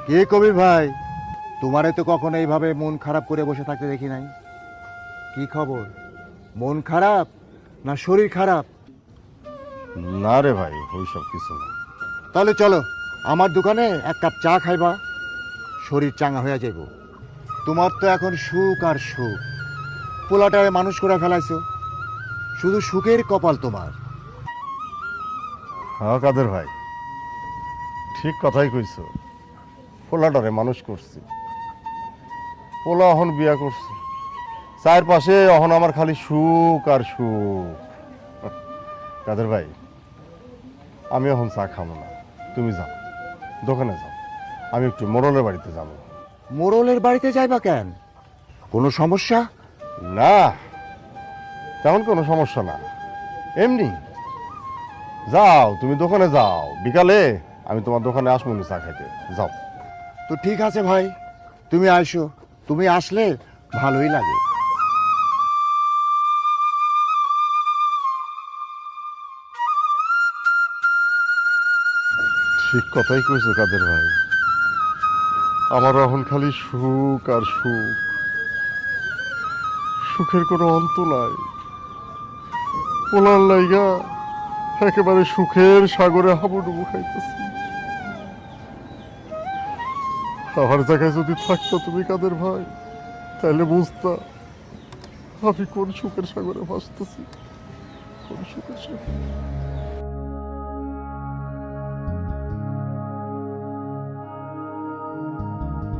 কে কবির ভাই, তোমারে তো কখনো এইভাবে মন খারাপ করে বসে থাকতে দেখি নাই। কি খবর? মন খারাপ না শরীর খারাপ? না রে ভাই, ওইসব কিছু না। তাহলে চলো আমার দোকানে এক কাপ চা খাইবা, শরীর চাঙ্গা হয়ে যাইব। তোমার তো এখন সুখ আর সুখ, পোলাটায় মানুষ করে ফেলাইছো, শুধু সুখের কপাল তোমার। হ্যাঁ কাদের ভাই, ঠিক কথাই কইছো। পোলাটারে মানুষ করছি, পোলা অহন বিয়া করছি, চার পাশে অহন আমার খালি সুখ আর সুখ। কাদের ভাই, আমি এখন চা খাবো না, তুমি যাও দোকানে যাও, আমি একটু মোড়লের বাড়িতে যাবো। মোড়লের বাড়িতে যাইবা কেন? কোনো সমস্যা? না, তেমন কোনো সমস্যা না, এমনি। যাও তুমি দোকানে যাও, বিকালে আমি তোমার দোকানে আসবো নি চা খাইতে। যাও। তো ঠিক আছে ভাই, তুমি আইসো, তুমি আসলে ভালোই লাগে। ঠিক কথাই কইছো কাদের ভাই, আমার এখন খালি সুখ আর সুখ, সুখের কোনো অন্ত নাই। পোলার লাইগা একেবারে সুখের সাগরে হাবুডুবু খাইতেছি। আমার জায়গায় যদি থাকতো তুমি কাদের ভাই, তাহলে বুঝতা আমি কোন সুখের সাগরে ভাসতেছি, কোন সুখের সাগরে।